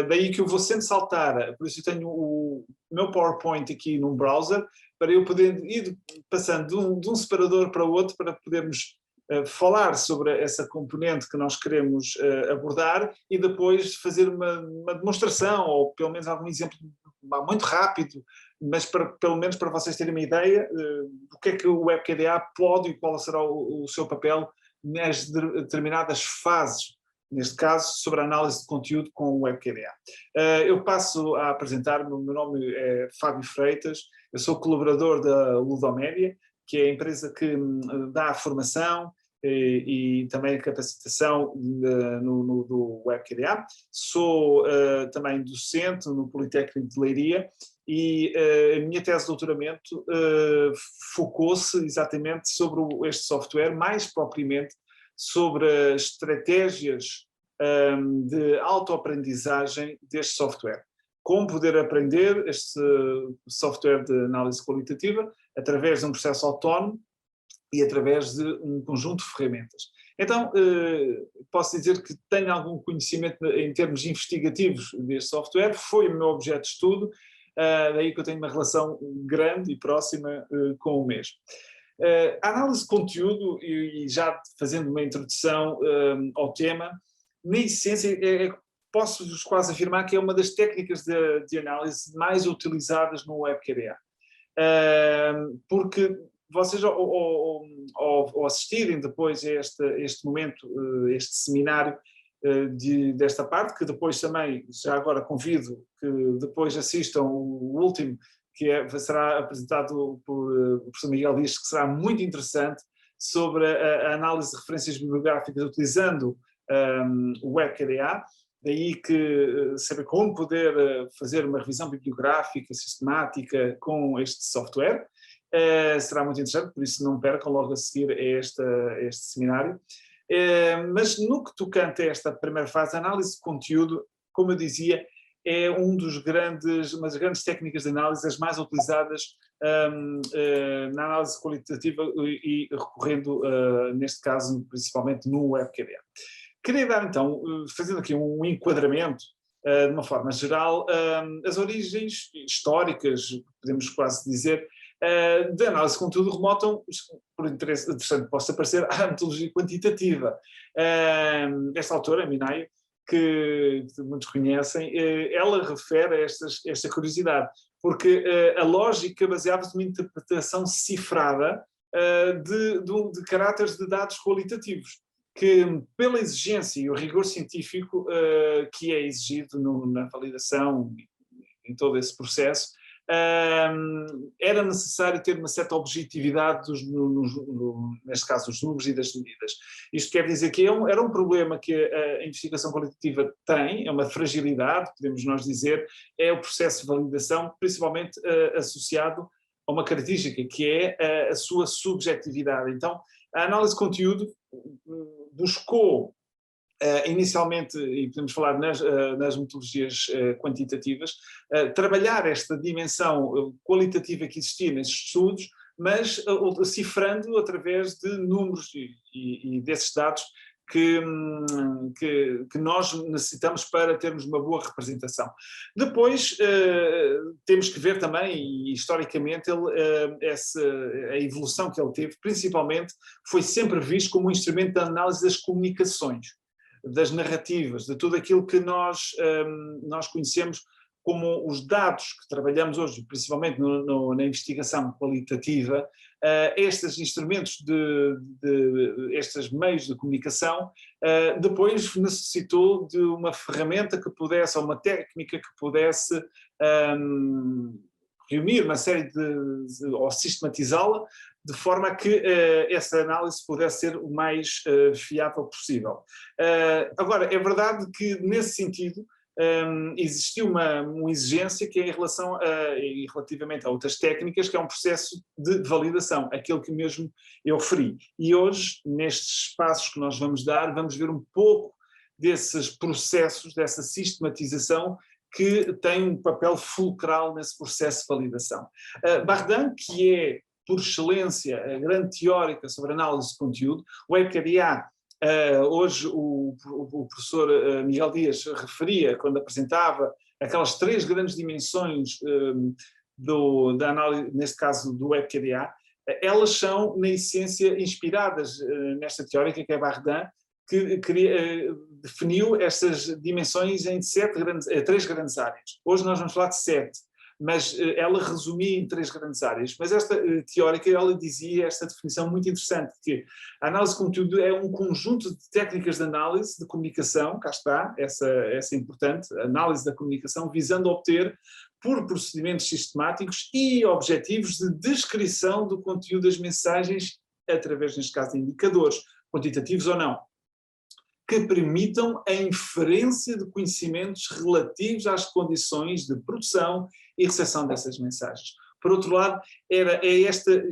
Daí que eu vou sempre saltar, por isso eu tenho o meu PowerPoint aqui num browser, para eu poder ir passando de um separador para o outro, para podermos falar sobre essa componente que nós queremos abordar e depois fazer uma demonstração, ou pelo menos algum exemplo muito rápido, mas pelo menos para vocês terem uma ideia do que é que o WebKDA pode e qual será o seu papel nas determinadas fases, neste caso, sobre a análise de conteúdo com o WebKDA. Eu passo a apresentar-me, o meu nome é Fábio Freitas, eu sou colaborador da Ludomédia, que é a empresa que dá a formação e também a capacitação do WebKDA. Sou também docente no Politécnico de Leiria e a minha tese de doutoramento focou-se exatamente sobre este software, mais propriamente sobre as estratégias de autoaprendizagem deste software. Como poder aprender este software de análise qualitativa através de um processo autónomo e através de um conjunto de ferramentas. Então, posso dizer que tenho algum conhecimento em termos investigativos deste software, foi o meu objeto de estudo, daí que eu tenho uma relação grande e próxima com o mesmo. A análise de conteúdo, e já fazendo uma introdução ao tema, na essência, posso-vos quase afirmar que é uma das técnicas de análise mais utilizadas no WebKDA. Porque vocês, ao assistirem depois a este momento, este seminário desta parte, que depois também, já agora convido que depois assistam o último, que será apresentado por o professor Miguel Dias, que será muito interessante, sobre a análise de referências bibliográficas utilizando o WebKDA, daí que saber como poder fazer uma revisão bibliográfica sistemática com este software será muito interessante, por isso não percam logo a seguir a este seminário. Mas no que tocante a esta primeira fase, a análise de conteúdo, como eu dizia, é uma das grandes técnicas de análise, as mais utilizadas na análise qualitativa e recorrendo, neste caso, principalmente no WebKDA. Queria dar então, fazendo aqui um enquadramento, de uma forma geral, as origens históricas, podemos quase dizer, da análise de conteúdo remontam, por interessante possa parecer, à metodologia quantitativa. Esta autora, Minayo, que muitos conhecem, ela refere a esta curiosidade, porque a lógica baseava-se numa interpretação cifrada de caráteres de dados qualitativos, que pela exigência e o rigor científico que é exigido na validação, em todo esse processo, era necessário ter uma certa objetividade neste caso dos números e das medidas. Isto quer dizer que era um problema que a investigação qualitativa tem, é uma fragilidade, podemos nós dizer, é o processo de validação, principalmente associado a uma característica que é a sua subjetividade. Então, a análise de conteúdo buscou inicialmente, e podemos falar nas metodologias quantitativas, trabalhar esta dimensão qualitativa que existia nesses estudos, mas cifrando através de números e desses dados que nós necessitamos para termos uma boa representação. Depois temos que ver também, e historicamente, a evolução que ele teve, principalmente, foi sempre visto como um instrumento de análise das comunicações, das narrativas, de tudo aquilo que nós conhecemos como os dados que trabalhamos hoje, principalmente na investigação qualitativa, estes instrumentos, estes meios de comunicação, depois necessitou de uma ferramenta que pudesse, ou uma técnica que pudesse reunir uma série ou sistematizá-la, de forma a que essa análise pudesse ser o mais fiável possível. Agora, é verdade que, nesse sentido, existiu uma exigência que é em relação e relativamente a outras técnicas, que é um processo de validação, aquele que mesmo eu referi. E hoje, nestes passos que nós vamos dar, vamos ver um pouco desses processos, dessa sistematização, que tem um papel fulcral nesse processo de validação. Bardin, que é, por excelência, a grande teórica sobre análise de conteúdo, o WebKDA Hoje o professor Miguel Dias referia, quando apresentava, aquelas 3 grandes dimensões da análise, neste caso do WebQDA, elas são, na essência, inspiradas nesta teórica, que é Bardin, que definiu estas dimensões em 3 grandes áreas. Hoje nós vamos falar de 7, mas ela resumia em 3 grandes áreas. Mas esta teórica, ela dizia esta definição muito interessante, que a análise de conteúdo é um conjunto de técnicas de análise de comunicação, cá está, essa importante, análise da comunicação, visando obter, por procedimentos sistemáticos e objetivos, de descrição do conteúdo das mensagens, através, neste caso, de indicadores, quantitativos ou não, que permitam a inferência de conhecimentos relativos às condições de produção e recepção dessas mensagens. Por outro lado, este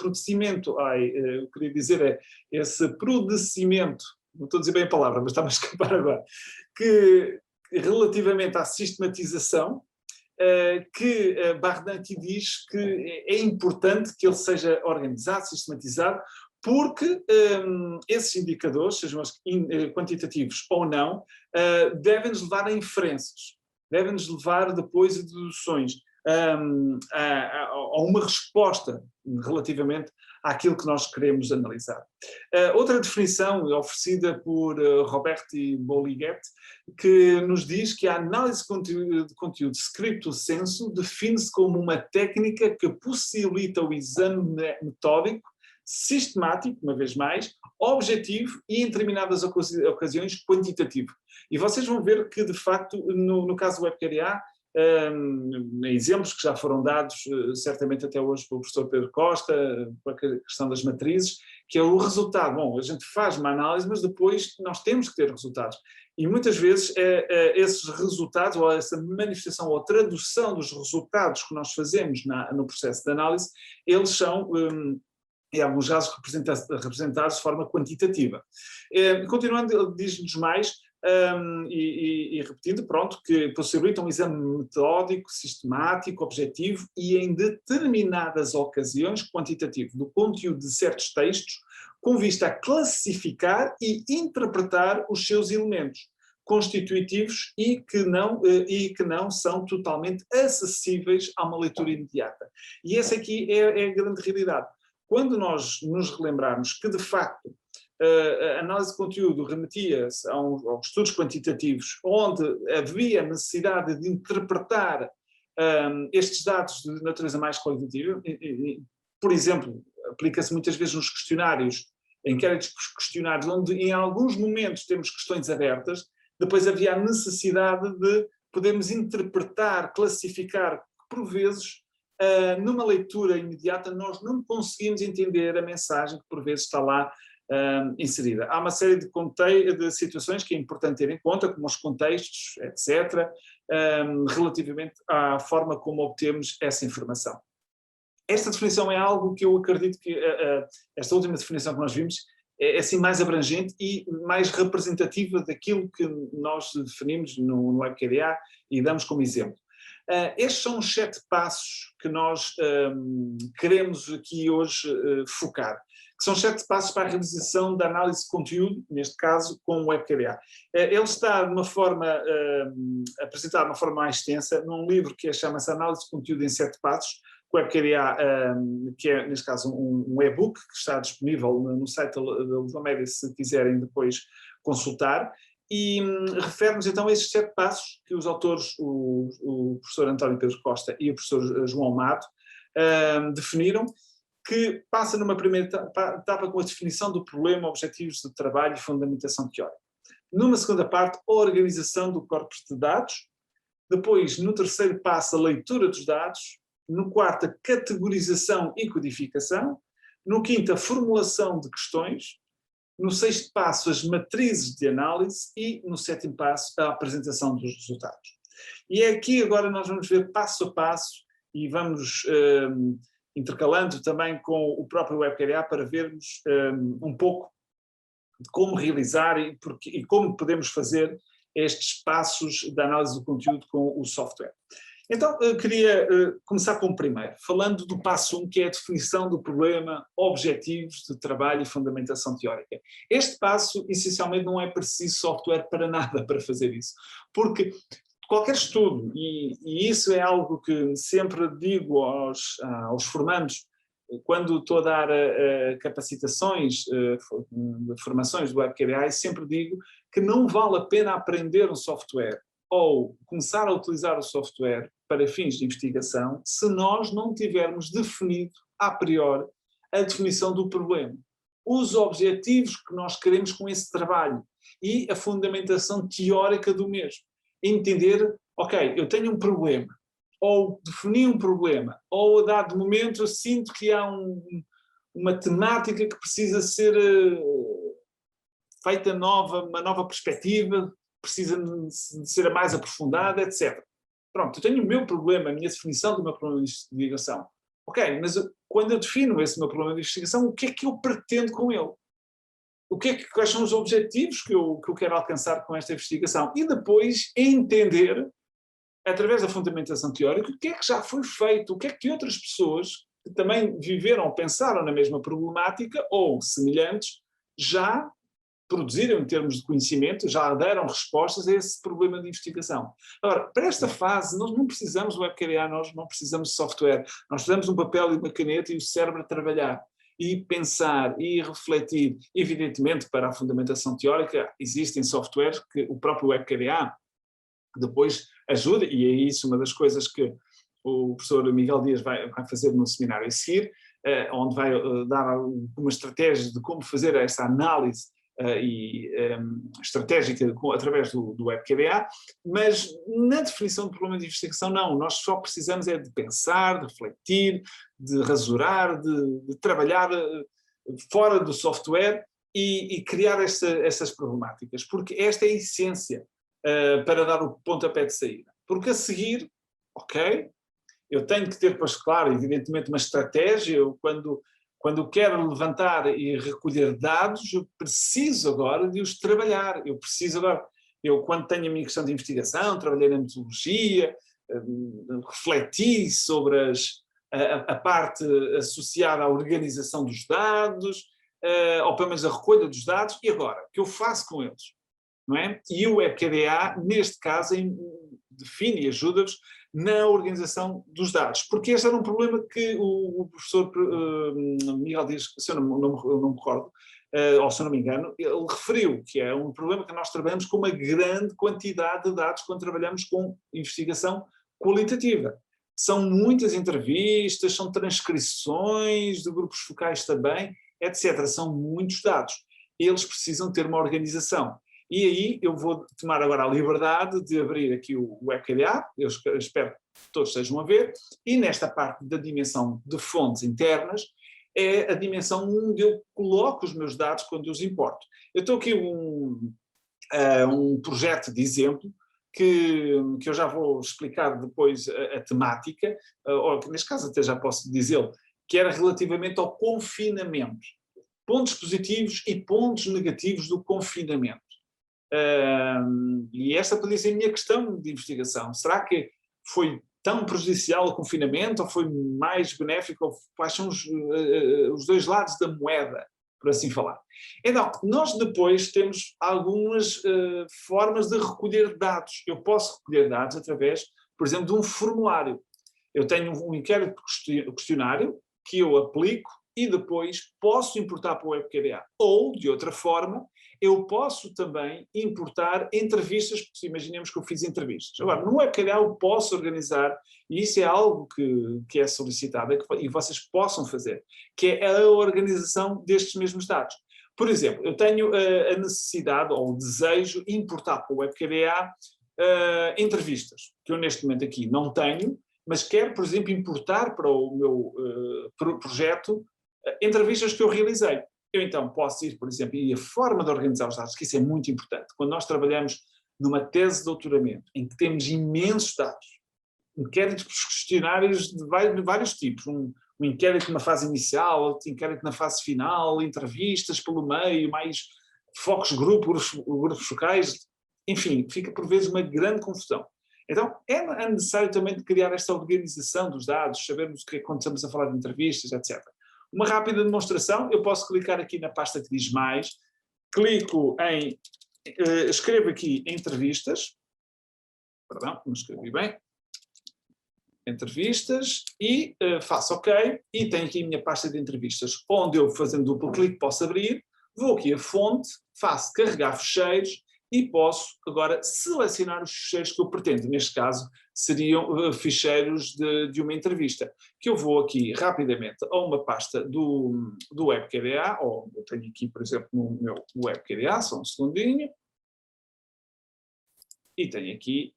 procedimento, eu queria dizer, esse procedimento, não estou a dizer bem a palavra, mas está-me a escapar agora, que relativamente à sistematização, que Bardin aqui diz que é importante que ele seja organizado, sistematizado, porque esses indicadores, sejam quantitativos ou não, devem-nos levar a inferências, devem-nos levar depois a deduções, a uma resposta relativamente àquilo que nós queremos analisar. Outra definição oferecida por Roberti Bolliget, que nos diz que a análise de conteúdo stricto sensu define-se como uma técnica que possibilita o exame metódico, sistemático, uma vez mais, objetivo e, em determinadas ocasiões, quantitativo. E vocês vão ver que, de facto, no caso do WebQDA, exemplos que já foram dados, certamente até hoje, pelo professor Pedro Costa, com a questão das matrizes, que é o resultado. Bom, a gente faz uma análise, mas depois nós temos que ter resultados. E muitas vezes esses resultados, ou essa manifestação ou tradução dos resultados que nós fazemos no processo de análise, eles são, em alguns casos, representados de forma quantitativa. Continuando, ele diz-nos mais, e repetindo, pronto, que possibilitam um exame metódico, sistemático, objetivo e, em determinadas ocasiões, quantitativo do conteúdo de certos textos, com vista a classificar e interpretar os seus elementos constitutivos e que não são totalmente acessíveis a uma leitura imediata. E essa aqui é a grande realidade. Quando nós nos relembrarmos que, de facto, a análise de conteúdo remetia-se aos estudos quantitativos, onde havia necessidade de interpretar estes dados de natureza mais qualitativa, por exemplo, aplica-se muitas vezes nos questionários, inquéritos questionários, onde em alguns momentos temos questões abertas, depois havia a necessidade de podermos interpretar, classificar, por vezes, numa leitura imediata nós não conseguimos entender a mensagem que por vezes está lá inserida. Há uma série de situações que é importante ter em conta, como os contextos, etc., relativamente à forma como obtemos essa informação. Esta definição é algo que eu acredito que, esta última definição que nós vimos, é assim mais abrangente e mais representativa daquilo que nós definimos no WebQDA e damos como exemplo. Estes são os 7 passos que nós queremos aqui hoje focar, que são 7 passos para a realização da análise de conteúdo, neste caso com o WebQDA. Ele está de uma forma, apresentado de uma forma mais extensa, num livro que chama-se Análise de Conteúdo em 7 Passos, com o WebQDA, que é, neste caso, um e-book que está disponível no site da Ludomédia, se quiserem depois consultar. E refere-nos então a esses 7 passos que os autores, o professor António Pedro Costa e o professor João Mato, definiram, que passa numa primeira etapa com a definição do problema, objetivos de trabalho e fundamentação teórica. Numa segunda parte, a organização do corpus de dados. Depois, no terceiro passo, a leitura dos dados. No quarto, a categorização e codificação. No quinto, a formulação de questões. No sexto passo, as matrizes de análise e, no sétimo passo, a apresentação dos resultados. E é aqui agora nós vamos ver passo a passo e vamos intercalando também com o próprio WebQDA para vermos um pouco de como realizar e como podemos fazer estes passos da análise do conteúdo com o software. Então, eu queria começar com o primeiro, falando do passo 1, que é a definição do problema, objetivos de trabalho e fundamentação teórica. Este passo, essencialmente, não é preciso software para nada para fazer isso, porque qualquer estudo, e isso é algo que sempre digo aos formandos, quando estou a dar capacitações, formações do WebQDI, sempre digo que não vale a pena aprender um software ou começar a utilizar o software para fins de investigação se nós não tivermos definido, a priori, a definição do problema, os objetivos que nós queremos com esse trabalho e a fundamentação teórica do mesmo. Entender, ok, eu tenho um problema, ou defini um problema, ou a dado momento eu sinto que há uma temática que precisa ser feita nova, uma nova perspectiva, precisa de ser mais aprofundada, etc. Pronto, eu tenho o meu problema, a minha definição do meu problema de investigação. Ok, mas quando eu defino esse meu problema de investigação, o que é que eu pretendo com ele? Quais são os objetivos que eu quero alcançar com esta investigação? E depois entender, através da fundamentação teórica, o que é que já foi feito, o que é que outras pessoas que também viveram ou pensaram na mesma problemática ou semelhantes já produziram em termos de conhecimento, já deram respostas a esse problema de investigação. Agora, para esta fase, nós não precisamos do WebQDA, nós não precisamos de software, nós precisamos de um papel e uma caneta e o cérebro a trabalhar, e pensar, e refletir. Evidentemente, para a fundamentação teórica, existem softwares que o próprio WebQDA depois ajuda, e é isso uma das coisas que o professor Miguel Dias vai fazer no seminário a seguir, onde vai dar uma estratégia de como fazer essa análise estratégica através do WebQDA, mas na definição do problema de investigação não, nós só precisamos é de pensar, de refletir, de rasurar, de trabalhar fora do software e criar essas problemáticas, porque esta é a essência para dar o pontapé de saída. Porque a seguir, ok, eu tenho que ter, pois claro, evidentemente uma estratégia, quando quero levantar e recolher dados, eu preciso agora de os trabalhar. Eu quando tenho a minha questão de investigação, trabalhei na metodologia, refleti sobre a parte associada à organização dos dados, ou pelo menos a recolha dos dados, e agora, o que eu faço com eles? Não é? E o WebQDA, neste caso, define e ajuda-vos na organização dos dados, porque este era um problema que o professor Miguel Dias, se eu não me recordo, ou se eu não me engano, ele referiu que é um problema que nós trabalhamos com uma grande quantidade de dados quando trabalhamos com investigação qualitativa. São muitas entrevistas, são transcrições de grupos focais também, etc. São muitos dados. Eles precisam ter uma organização. E aí eu vou tomar agora a liberdade de abrir aqui o WebQDA, eu espero que todos estejam a ver, e nesta parte da dimensão de fontes internas, é a dimensão onde eu coloco os meus dados quando os importo. Eu estou aqui um projeto de exemplo, que eu já vou explicar depois a temática, ou que neste caso até já posso dizê-lo, que era relativamente ao confinamento. Pontos positivos e pontos negativos do confinamento. E esta podia ser a minha questão de investigação. Será que foi tão prejudicial o confinamento ou foi mais benéfico? Ou quais são os dois lados da moeda, por assim falar? Então, nós depois temos algumas formas de recolher dados. Eu posso recolher dados através, por exemplo, de um formulário. Eu tenho um inquérito questionário que eu aplico e depois posso importar para o WebQDA. Ou, de outra forma, eu posso também importar entrevistas, porque imaginemos que eu fiz entrevistas. Agora, no WebQDA eu posso organizar, e isso é algo que é solicitado e vocês possam fazer, que é a organização destes mesmos dados. Por exemplo, eu tenho a necessidade ou o desejo de importar para o WebQDA entrevistas, que eu neste momento aqui não tenho, mas quero, por exemplo, importar para o meu projeto entrevistas que eu realizei. Eu então posso ir, por exemplo, e a forma de organizar os dados, que isso é muito importante. Quando nós trabalhamos numa tese de doutoramento, em que temos imensos dados, inquéritos questionários de vários tipos, um inquérito na fase inicial, outro inquérito na fase final, entrevistas pelo meio, mais focos grupos focais, enfim, fica por vezes uma grande confusão. Então, é necessário também criar esta organização dos dados, sabermos o que é quando estamos a falar de entrevistas, etc. Uma rápida demonstração, eu posso clicar aqui na pasta que diz mais, clico em, escrevo aqui entrevistas, perdão, não escrevi bem, entrevistas, e faço OK, e tenho aqui a minha pasta de entrevistas, onde eu, fazendo duplo clique, posso abrir, vou aqui a fonte, faço carregar ficheiros, e posso agora selecionar os ficheiros que eu pretendo. Neste caso, seriam ficheiros de uma entrevista, que eu vou aqui rapidamente a uma pasta do WebKDA, ou eu tenho aqui, por exemplo, no meu WebKDA, só um segundinho, e tenho aqui,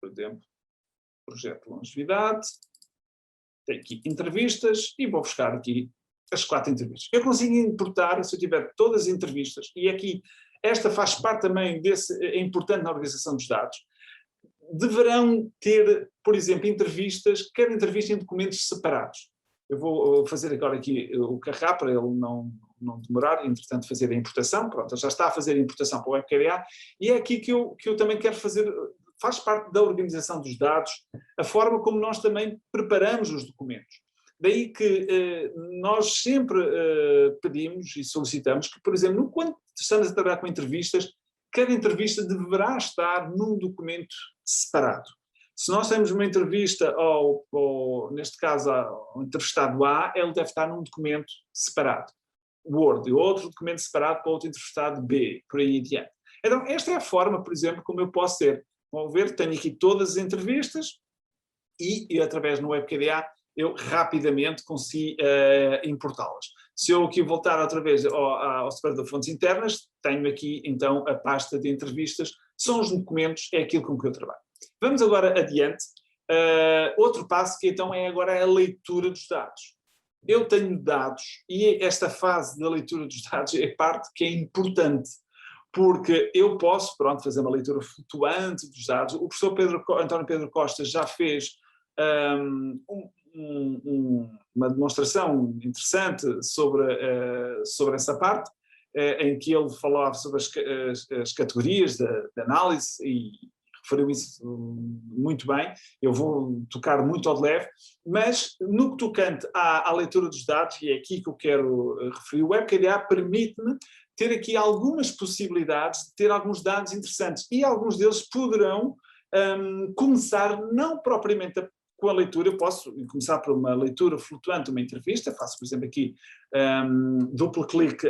por exemplo, projeto de longevidade, tenho aqui entrevistas, e vou buscar aqui as 4 entrevistas. Eu consigo importar, se eu tiver todas as entrevistas, e aqui esta faz parte também é importante na organização dos dados, deverão ter, por exemplo, entrevistas, cada entrevista em documentos separados. Eu vou fazer agora aqui o carregar para ele não demorar, entretanto fazer a importação, pronto, já está a fazer a importação para o WebKDA, e é aqui que eu também quero fazer, faz parte da organização dos dados, a forma como nós também preparamos os documentos. Daí que nós sempre pedimos e solicitamos que, por exemplo, quando estamos a trabalhar com entrevistas, cada entrevista deverá estar num documento separado. Se nós temos uma entrevista, neste caso, ao entrevistado A, ele deve estar num documento separado, Word, e outro documento separado para outro entrevistado B, por aí adiante. Então, esta é a forma, por exemplo, como eu posso ter. Vão ver, tenho aqui todas as entrevistas e através do WebKDA, eu rapidamente consigo importá-las. Se eu aqui voltar outra vez ao separador de fontes internas, tenho aqui então a pasta de entrevistas, são os documentos, é aquilo com que eu trabalho. Vamos agora adiante. Outro passo que então é agora a leitura dos dados. Eu tenho dados e esta fase da leitura dos dados é parte que é importante, porque eu posso, pronto, fazer uma leitura flutuante dos dados. O professor António Pedro Costa já fez uma demonstração interessante sobre essa parte, em que ele falava sobre as categorias de análise e referiu isso muito bem. Eu vou tocar muito ao de leve, mas no que tocante à leitura dos dados, e é aqui que eu quero referir, o WebKDA permite-me ter aqui algumas possibilidades de ter alguns dados interessantes, e alguns deles poderão começar não propriamente com a leitura. Eu posso começar por uma leitura flutuante, uma entrevista, faço, por exemplo, aqui duplo clique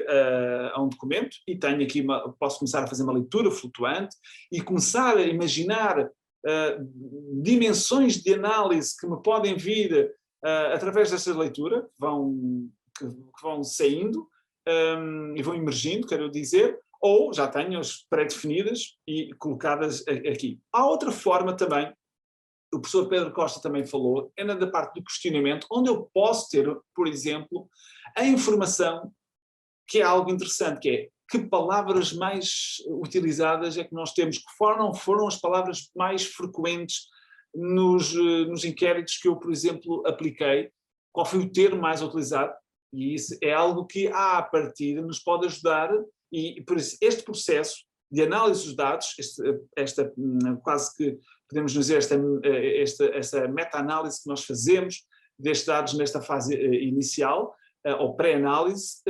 a um documento e tenho aqui posso começar a fazer uma leitura flutuante e começar a imaginar dimensões de análise que me podem vir através desta leitura, que vão saindo e vão emergindo, quero dizer, ou já tenho-as pré-definidas e colocadas aqui. Há outra forma também, o professor Pedro Costa também falou, é na da parte do questionamento, onde eu posso ter, por exemplo, a informação, que é algo interessante, que é que palavras mais utilizadas é que nós temos, que foram as palavras mais frequentes nos inquéritos que eu, por exemplo, apliquei, qual foi o termo mais utilizado, e isso é algo que, à partida, nos pode ajudar, e por isso este processo de análise dos dados, esta quase que podemos dizer esta meta-análise que nós fazemos destes dados nesta fase inicial, ou pré-análise,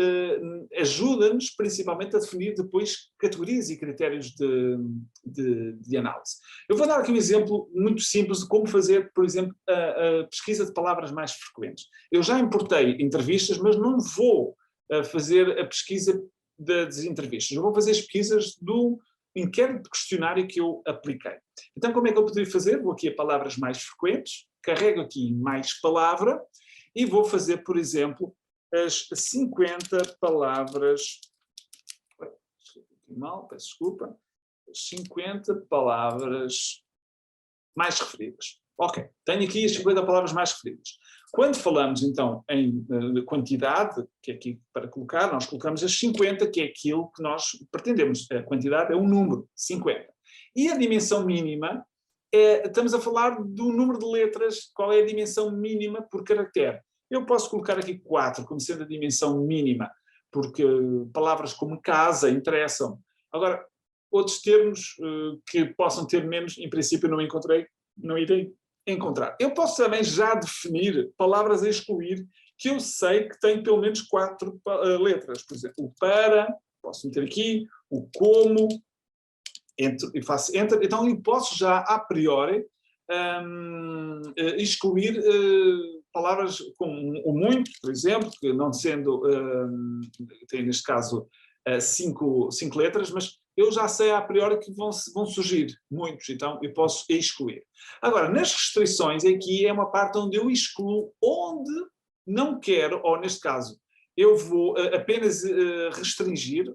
ajuda-nos principalmente a definir depois categorias e critérios de análise. Eu vou dar aqui um exemplo muito simples de como fazer, por exemplo, a pesquisa de palavras mais frequentes. Eu já importei entrevistas, mas não vou fazer a pesquisa das entrevistas. Eu vou fazer as pesquisas do inquérito de questionário que eu apliquei. Então, como é que eu poderia fazer? Vou aqui a palavras mais frequentes, carrego aqui mais palavra e vou fazer, por exemplo, as 50 palavras... Mal, peço desculpa. 50 palavras mais referidas. Ok, tenho aqui as 50 palavras mais referidas. Quando falamos, então, em quantidade, que é aqui para colocar, nós colocamos as 50, que é aquilo que nós pretendemos. A quantidade é um número, 50. E a dimensão mínima, estamos a falar do número de letras, qual é a dimensão mínima por caractere. Eu posso colocar aqui 4, como sendo a dimensão mínima, porque palavras como casa interessam. Agora, outros termos que possam ter menos, em princípio não irei encontrar. Eu posso também já definir palavras a excluir que eu sei que têm pelo menos 4 letras. Por exemplo, o para, posso meter aqui, o como, e faço enter. Então eu posso já, a priori, excluir palavras como o muito, por exemplo, que não sendo, tem neste caso 5 letras, mas eu já sei a priori que vão surgir muitos, então eu posso excluir. Agora, nas restrições, aqui é uma parte onde eu excluo onde não quero, ou neste caso, eu vou apenas restringir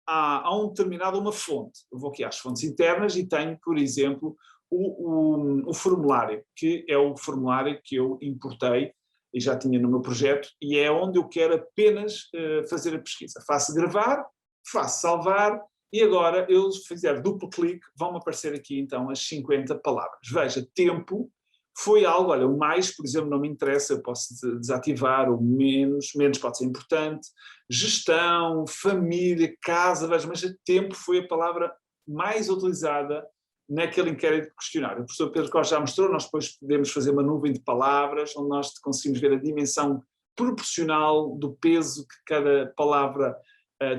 a um determinado uma fonte. Eu vou aqui às fontes internas e tenho, por exemplo, o formulário, que é o formulário que eu importei e já tinha no meu projeto, e é onde eu quero apenas fazer a pesquisa. Faço gravar, faço salvar, e agora, eu se fizer duplo clique, vão aparecer aqui então as 50 palavras. Veja, tempo foi algo, olha, o mais, por exemplo, não me interessa, eu posso desativar, o menos pode ser importante, gestão, família, casa, veja, mas tempo foi a palavra mais utilizada naquele inquérito de questionário. O professor Pedro Costa já mostrou, nós depois podemos fazer uma nuvem de palavras, onde nós conseguimos ver a dimensão proporcional do peso que cada palavra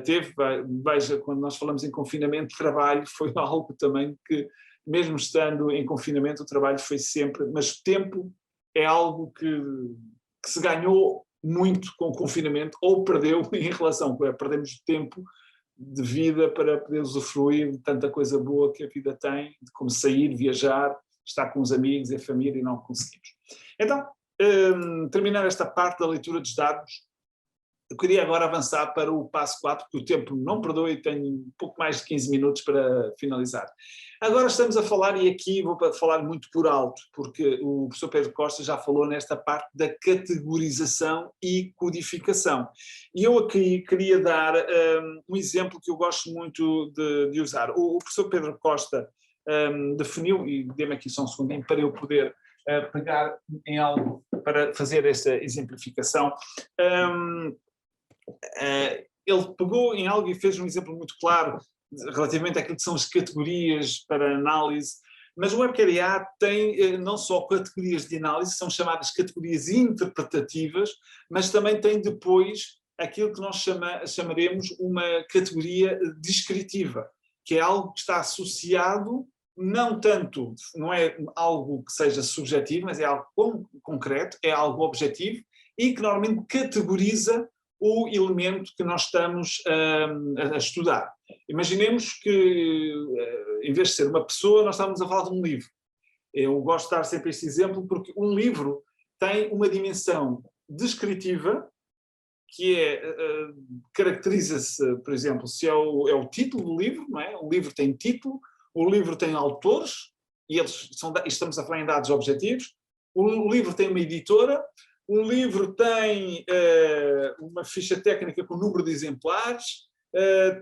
teve. Veja, quando nós falamos em confinamento, trabalho foi algo também que, mesmo estando em confinamento, o trabalho foi sempre, mas tempo é algo que se ganhou muito com o confinamento, ou perdeu em relação, perdemos tempo de vida para poder usufruir de tanta coisa boa que a vida tem, como sair, viajar, estar com os amigos e a família, e não conseguimos. Então, terminar esta parte da leitura dos dados, eu queria agora avançar para o passo 4, porque o tempo não perdoa e tenho um pouco mais de 15 minutos para finalizar. Agora estamos a falar, e aqui vou falar muito por alto, porque o professor Pedro Costa já falou nesta parte da categorização e codificação. E eu aqui queria dar um exemplo que eu gosto muito de usar. O professor Pedro Costa definiu, e dê-me aqui só um segundinho para eu poder pegar em algo para fazer esta exemplificação. Ele pegou em algo e fez um exemplo muito claro relativamente àquilo que são as categorias para análise, mas o WebQDA tem não só categorias de análise, são chamadas categorias interpretativas, mas também tem depois aquilo que nós chamaremos uma categoria descritiva, que é algo que está associado, não tanto, não é algo que seja subjetivo, mas é algo concreto, é algo objetivo e que normalmente categoriza o elemento que nós estamos a estudar. Imaginemos que, em vez de ser uma pessoa, nós estamos a falar de um livro. Eu gosto de dar sempre este exemplo porque um livro tem uma dimensão descritiva, que caracteriza-se, por exemplo, se é o título do livro, não é? O livro tem título, o livro tem autores, e estamos a falar em dados objetivos, o livro tem uma editora, o livro tem uma ficha técnica com o número de exemplares,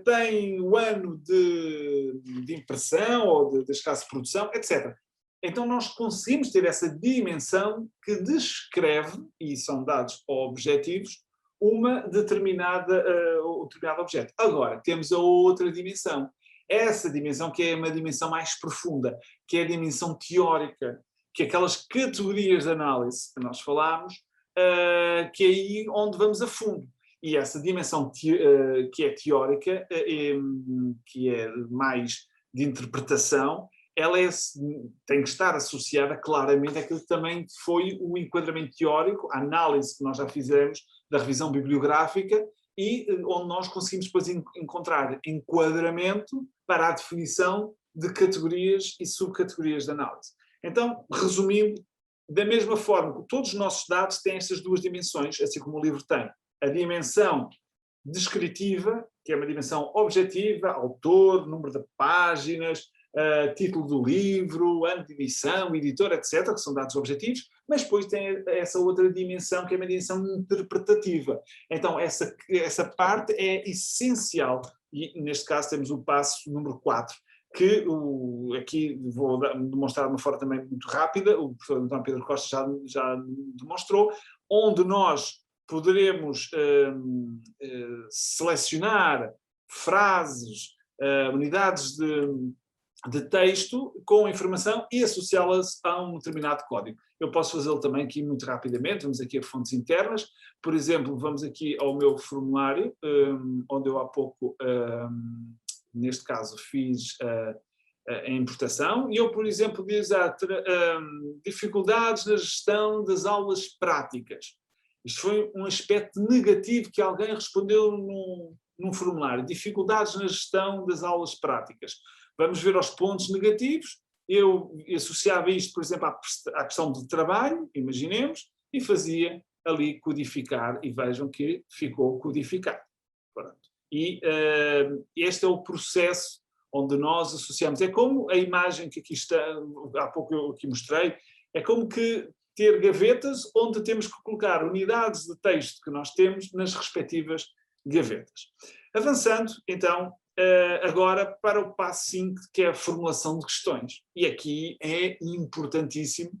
tem o ano de impressão ou de escassa produção, etc. Então nós conseguimos ter essa dimensão que descreve, e são dados objetivos, um determinado objeto. Agora, temos a outra dimensão. Essa dimensão que é uma dimensão mais profunda, que é a dimensão teórica, que é aquelas categorias de análise que nós falámos, que é aí onde vamos a fundo. E essa dimensão que é teórica, que é mais de interpretação, ela tem que estar associada claramente àquilo que também foi o enquadramento teórico, a análise que nós já fizemos da revisão bibliográfica, e onde nós conseguimos depois encontrar enquadramento para a definição de categorias e subcategorias de análise. Então, resumindo, da mesma forma que todos os nossos dados têm estas duas dimensões, assim como o livro tem. A dimensão descritiva, que é uma dimensão objetiva, autor, número de páginas, título do livro, ano de edição, editor, etc., que são dados objetivos, mas depois tem essa outra dimensão, que é uma dimensão interpretativa. Então, essa parte é essencial, e neste caso temos o passo número 4, que aqui vou demonstrar de uma forma também muito rápida, o professor António Pedro Costa já demonstrou, onde nós poderemos selecionar frases, unidades de texto com informação e associá-las a um determinado código. Eu posso fazê-lo também aqui muito rapidamente. Vamos aqui a fontes internas. Por exemplo, vamos aqui ao meu formulário, onde eu há pouco, neste caso, fiz a importação. E eu, por exemplo, diz dificuldades na gestão das aulas práticas. Isto foi um aspecto negativo que alguém respondeu num formulário. Dificuldades na gestão das aulas práticas. Vamos ver os pontos negativos. Eu associava isto, por exemplo, à questão do trabalho, imaginemos, e fazia ali codificar, e vejam que ficou codificado. Pronto. E este é o processo onde nós associamos. É como a imagem que aqui está, há pouco eu aqui mostrei, é como que ter gavetas onde temos que colocar unidades de texto que nós temos nas respectivas gavetas. Avançando, então, agora para o passo 5, que é a formulação de questões. E aqui é importantíssimo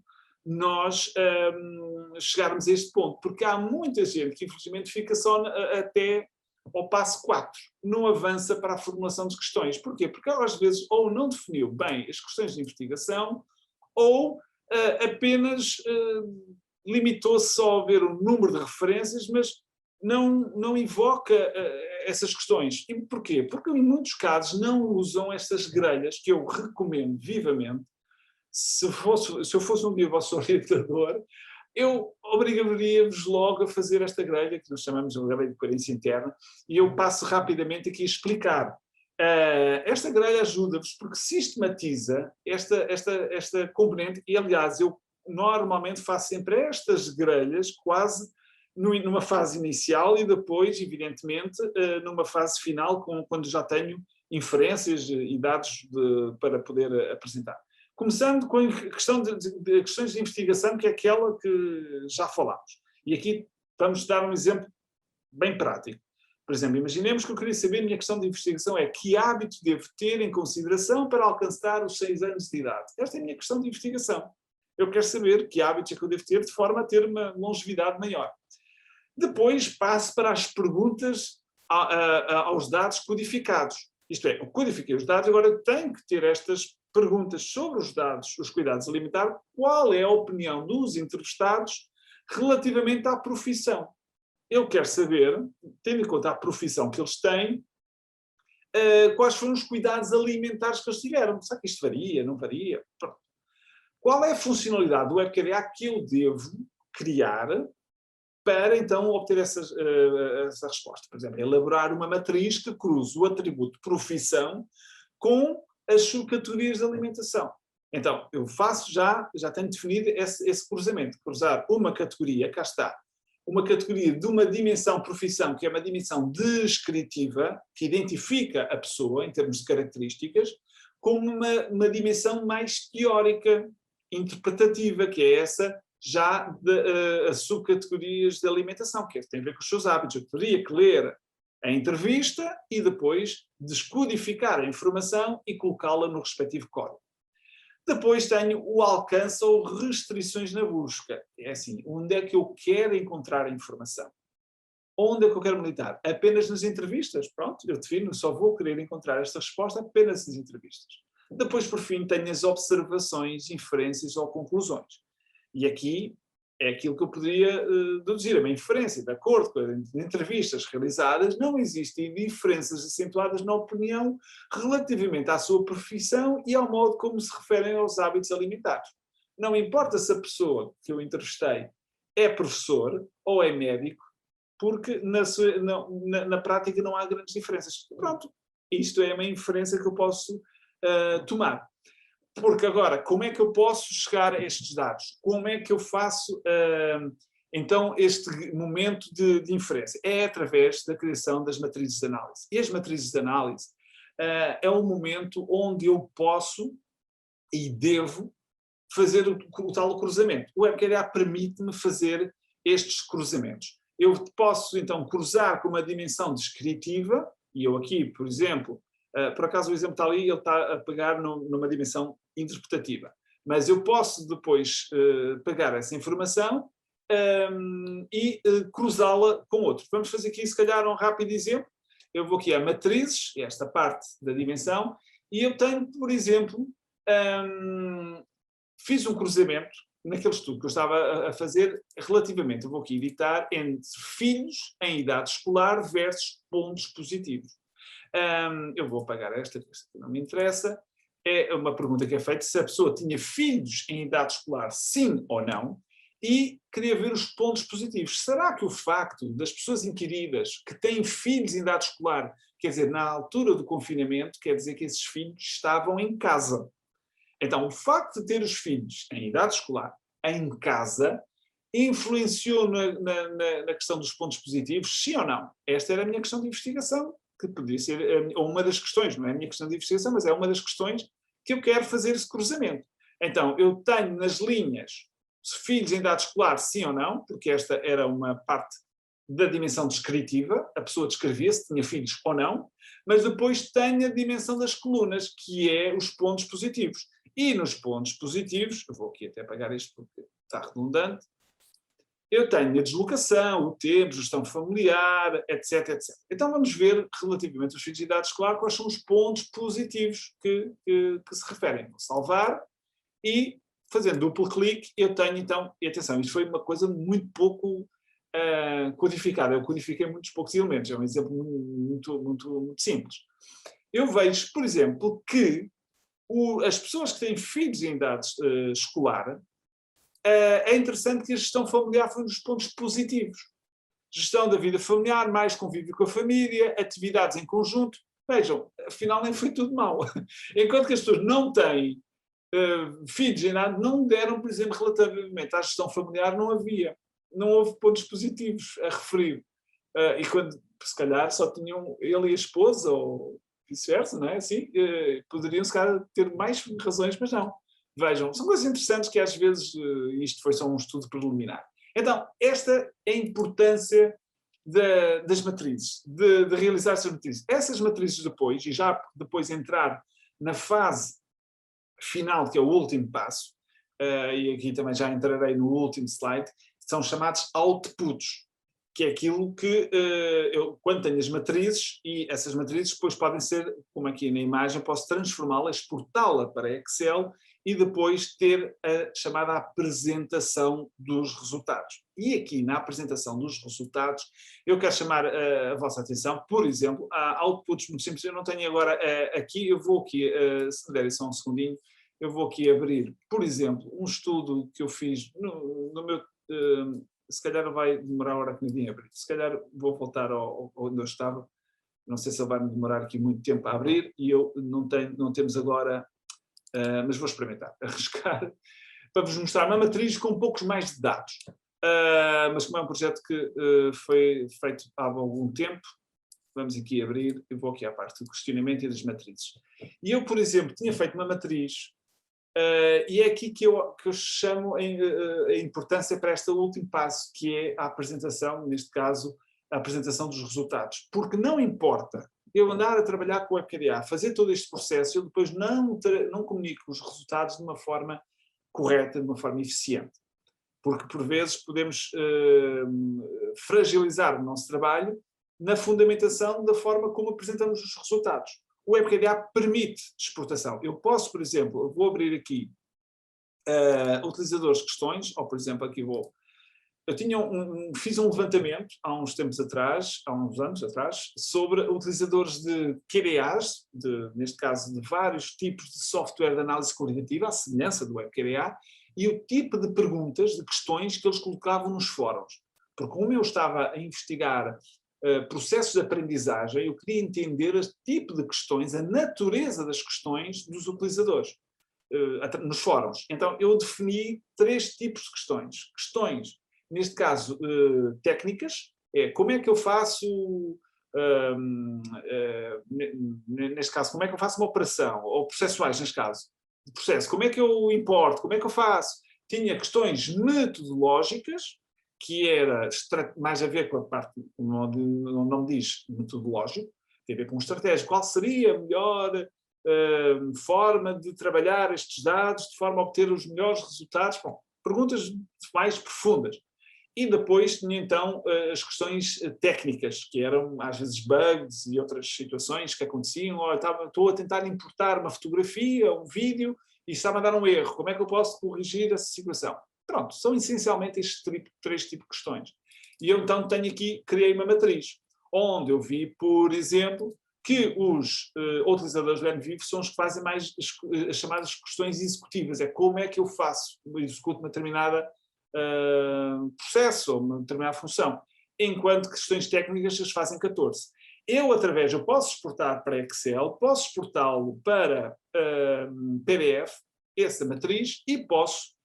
nós chegarmos a este ponto, porque há muita gente que infelizmente fica só até ao passo 4, não avança para a formulação de questões. Porquê? Porque às vezes ou não definiu bem as questões de investigação, ou apenas limitou-se só a ver o número de referências, mas não invoca essas questões. E porquê? Porque em muitos casos não usam estas grelhas, que eu recomendo vivamente. Se eu fosse um dia vosso orientador, eu obrigaria-vos logo a fazer esta grelha, que nós chamamos de grelha de coerência interna, e eu passo rapidamente aqui a explicar. Esta grelha ajuda-vos porque sistematiza esta componente, e aliás, eu normalmente faço sempre estas grelhas quase numa fase inicial e depois, evidentemente, numa fase final, quando já tenho inferências e dados para poder apresentar. Começando com a questão de questões de investigação, que é aquela que já falámos. E aqui vamos dar um exemplo bem prático. Por exemplo, imaginemos que eu queria saber, a minha questão de investigação é: que hábito devo ter em consideração para alcançar os 6 anos de idade? Esta é a minha questão de investigação. Eu quero saber que hábitos é que eu devo ter de forma a ter uma longevidade maior. Depois passo para as perguntas aos dados codificados. Isto é, eu codifiquei os dados, agora tenho que ter estas perguntas sobre os dados, os cuidados alimentares. Qual é a opinião dos entrevistados relativamente à profissão? Eu quero saber, tendo em conta a profissão que eles têm, quais foram os cuidados alimentares que eles tiveram. Será que isto varia, não varia? Pronto. Qual é a funcionalidade do WebQDA que eu devo criar para, então, obter essa resposta? Por exemplo, elaborar uma matriz que cruze o atributo profissão com as subcategorias de alimentação. Então, eu faço já tenho definido esse cruzamento. Cruzar uma categoria, cá está, uma categoria de uma dimensão profissão, que é uma dimensão descritiva, que identifica a pessoa em termos de características, com uma dimensão mais teórica, interpretativa, que é essa já as subcategorias de alimentação, que tem a ver com os seus hábitos. Eu teria que ler a entrevista e depois descodificar a informação e colocá-la no respectivo código. Depois tenho o alcance ou restrições na busca. É assim, onde é que eu quero encontrar a informação? Onde é que eu quero militar? Apenas nas entrevistas? Pronto, eu defino, só vou querer encontrar esta resposta apenas nas entrevistas. Depois, por fim, tenho as observações, inferências ou conclusões. E aqui é aquilo que eu poderia deduzir, a minha inferência. De acordo com as entrevistas realizadas, não existem diferenças acentuadas na opinião relativamente à sua profissão e ao modo como se referem aos hábitos alimentares. Não importa se a pessoa que eu entrevistei é professor ou é médico, porque na prática não há grandes diferenças. Pronto, isto é uma inferência que eu posso tomar. Porque agora, como é que eu posso chegar a estes dados? Como é que eu faço, então, este momento de inferência? É através da criação das matrizes de análise. E as matrizes de análise é um momento onde eu posso e devo fazer o tal cruzamento. O WebQDA permite-me fazer estes cruzamentos. Eu posso, então, cruzar com uma dimensão descritiva, e eu aqui, por exemplo, por acaso o exemplo está ali, ele está a pegar numa dimensão interpretativa. Mas eu posso depois pegar essa informação e cruzá-la com outros. Vamos fazer aqui, se calhar, um rápido exemplo. eu vou aqui a matrizes, esta parte da dimensão, e eu tenho, por exemplo, fiz um cruzamento naquele estudo que eu estava a fazer relativamente, eu vou aqui editar, entre filhos em idade escolar versus pontos positivos. Eu vou apagar esta que não me interessa. É uma pergunta que é feita se a pessoa tinha filhos em idade escolar, sim ou não, e queria ver os pontos positivos. Será que o facto das pessoas inquiridas que têm filhos em idade escolar, quer dizer, na altura do confinamento, quer dizer que esses filhos estavam em casa? Então, o facto de ter os filhos em idade escolar, em casa, influenciou na questão dos pontos positivos, sim ou não? Esta era a minha questão de investigação, que poderia ser uma das questões, não é a minha questão de investigação, mas é uma das questões que eu quero fazer esse cruzamento. Então, eu tenho nas linhas filhos em idade escolar, sim ou não, porque esta era uma parte da dimensão descritiva, a pessoa descrevia se tinha filhos ou não, mas depois tenho a dimensão das colunas, que é os pontos positivos. E nos pontos positivos, eu vou aqui até apagar isto porque está redundante, eu tenho a deslocação, o tempo, gestão familiar, etc, etc. Então vamos ver, relativamente aos filhos de idade escolar, quais são os pontos positivos que se referem. Vou salvar e, fazendo duplo clique, eu tenho então, e atenção, isto foi uma coisa muito pouco codificada, eu codifiquei muitos poucos elementos, é um exemplo muito simples. Eu vejo, por exemplo, que as pessoas que têm filhos em idade escolar, é interessante que a gestão familiar foi um dos pontos positivos. Gestão da vida familiar, mais convívio com a família, atividades em conjunto. Vejam, afinal nem foi tudo mau. Enquanto que as pessoas não têm filhos em idade, não deram, por exemplo, relativamente à gestão familiar, não houve pontos positivos a referir. E quando, se calhar, só tinham ele e a esposa, ou vice-versa, não é? Assim, poderiam, se calhar, ter mais razões, mas não. Vejam, são coisas interessantes que às vezes, isto foi só um estudo preliminar. Então, esta é a importância das matrizes, de realizar essas matrizes. Essas matrizes depois, e já depois entrar na fase final, que é o último passo, e aqui também já entrarei no último slide, são chamados outputs, que é aquilo que eu, quando tenho as matrizes, e essas matrizes depois podem ser, como aqui na imagem, posso transformá-la, exportá-la para Excel e depois ter a chamada apresentação dos resultados. E aqui na apresentação dos resultados, eu quero chamar a vossa atenção, por exemplo, a outputs muito simples. Eu não tenho agora aqui, eu vou aqui, se me derem só um segundinho, eu vou aqui abrir, por exemplo, um estudo que eu fiz no meu... se calhar vai demorar a hora que me vim abrir. Se calhar vou voltar onde eu estava. Não sei se ele vai me demorar aqui muito tempo a abrir e eu não temos agora, mas vou experimentar, arriscar, para vos mostrar uma matriz com um pouco mais de dados. Mas como é um projeto que foi feito há algum tempo, vamos aqui abrir, eu vou aqui à parte do questionamento e das matrizes. E eu, por exemplo, tinha feito uma matriz e é aqui que eu chamo a importância para este último passo, que é a apresentação, neste caso, a apresentação dos resultados. Porque não importa eu andar a trabalhar com o WebKDA, fazer todo este processo, eu depois não comunico os resultados de uma forma correta, de uma forma eficiente. Porque, por vezes, podemos fragilizar o nosso trabalho na fundamentação da forma como apresentamos os resultados. O WebKDA permite exportação. Eu posso, por exemplo, eu vou abrir aqui utilizadores de questões, ou por exemplo, aqui vou... Eu fiz um levantamento há uns tempos atrás, há uns anos atrás, sobre utilizadores de QDAs, neste caso de vários tipos de software de análise qualitativa, à semelhança do WebKDA, e o tipo de perguntas, de questões que eles colocavam nos fóruns. Porque como eu estava a investigar processos de aprendizagem, eu queria entender o tipo de questões, a natureza das questões dos utilizadores nos fóruns. Então, eu defini 3 tipos de questões. Questões, neste caso, técnicas, como é que eu faço, neste caso, como é que eu faço uma operação, ou processuais, neste caso, de processo, como é que eu importo, como é que eu faço? Tinha questões metodológicas, que era mais a ver com a parte, o nome diz metodológico, tem a ver com estratégia. Qual seria a melhor forma de trabalhar estes dados, de forma a obter os melhores resultados? Bom, perguntas mais profundas. E depois tinha então as questões técnicas, que eram às vezes bugs e outras situações que aconteciam. Ou estou a tentar importar uma fotografia, um vídeo, e está-me a dar um erro. Como é que eu posso corrigir essa situação? Pronto, são essencialmente estes três tipos de questões. E eu então criei uma matriz, onde eu vi, por exemplo, que os utilizadores do NVIVO são os que fazem mais as chamadas questões executivas. É como é que eu executo uma determinada processo ou uma determinada função, enquanto que questões técnicas eles fazem 14. Eu posso exportar para Excel, posso exportá-lo para PDF, essa matriz, e posso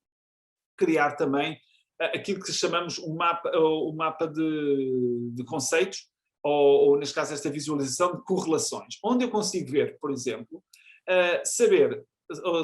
criar também aquilo que chamamos um mapa de conceitos, ou neste caso esta visualização de correlações, onde eu consigo ver, por exemplo, saber,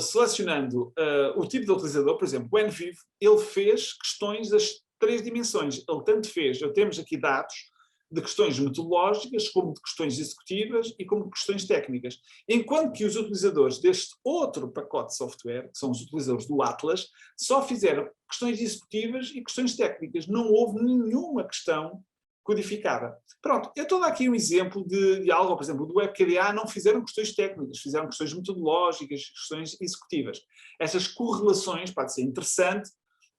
selecionando o tipo de utilizador, por exemplo, o NVIVO, ele fez questões das 3 dimensões. Ele tanto fez, temos aqui dados de questões metodológicas, como de questões executivas e como de questões técnicas. Enquanto que os utilizadores deste outro pacote de software, que são os utilizadores do Atlas, só fizeram questões executivas e questões técnicas. Não houve nenhuma questão codificada. Pronto, eu estou a dar aqui um exemplo de algo, por exemplo, do WebKDA não fizeram questões técnicas, fizeram questões metodológicas, questões executivas. Essas correlações pode ser interessante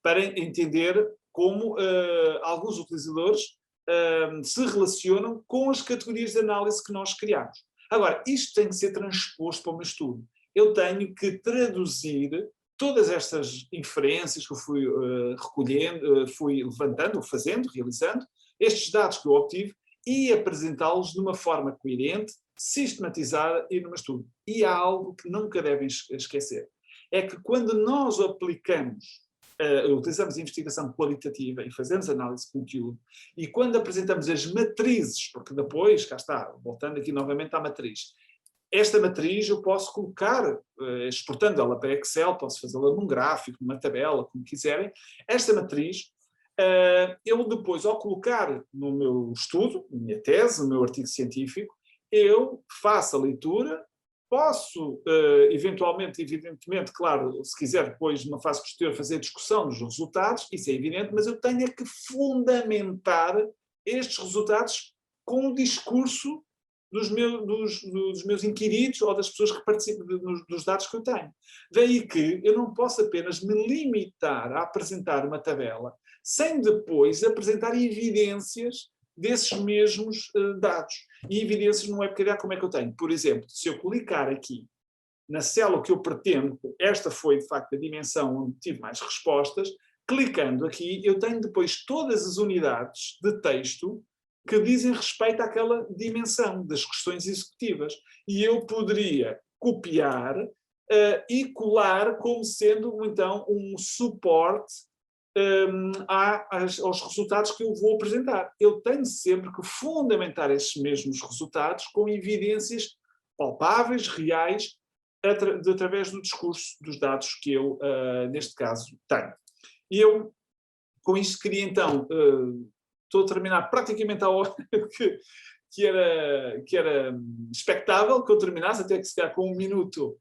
para entender como alguns utilizadores se relacionam com as categorias de análise que nós criamos. Agora, isto tem que ser transposto para o meu estudo. Eu tenho que traduzir todas estas inferências que eu fui recolhendo, fui levantando, fazendo, realizando, estes dados que eu obtive, e apresentá-los de uma forma coerente, sistematizada e no meu estudo. E há algo que nunca devem esquecer. É que quando nós utilizamos a investigação qualitativa e fazemos análise de conteúdo, e quando apresentamos as matrizes, porque depois, cá está, voltando aqui novamente à matriz, esta matriz eu posso colocar, exportando ela para Excel, posso fazê-la num gráfico, numa tabela, como quiserem. Esta matriz, eu depois, ao colocar no meu estudo, na minha tese, no meu artigo científico, eu faço a leitura, posso, eventualmente, claro, se quiser depois, numa fase posterior, fazer discussão dos resultados, isso é evidente, mas eu tenho que fundamentar estes resultados com o discurso dos meus inquiridos ou das pessoas que participam dos dados que eu tenho. Daí que eu não posso apenas me limitar a apresentar uma tabela sem depois apresentar evidências desses mesmos dados. E evidências no WebKDA, como é que eu tenho? Por exemplo, se eu clicar aqui na célula que eu pretendo, esta foi de facto a dimensão onde tive mais respostas, clicando aqui, eu tenho depois todas as unidades de texto que dizem respeito àquela dimensão das questões executivas. E eu poderia copiar e colar como sendo, então, um suporte aos resultados que eu vou apresentar. Eu tenho sempre que fundamentar esses mesmos resultados com evidências palpáveis, reais, através do discurso dos dados que eu, neste caso, tenho. E eu, com isto, queria então... estou a terminar praticamente a hora que era expectável que eu terminasse, até que se calhar com 1 minuto.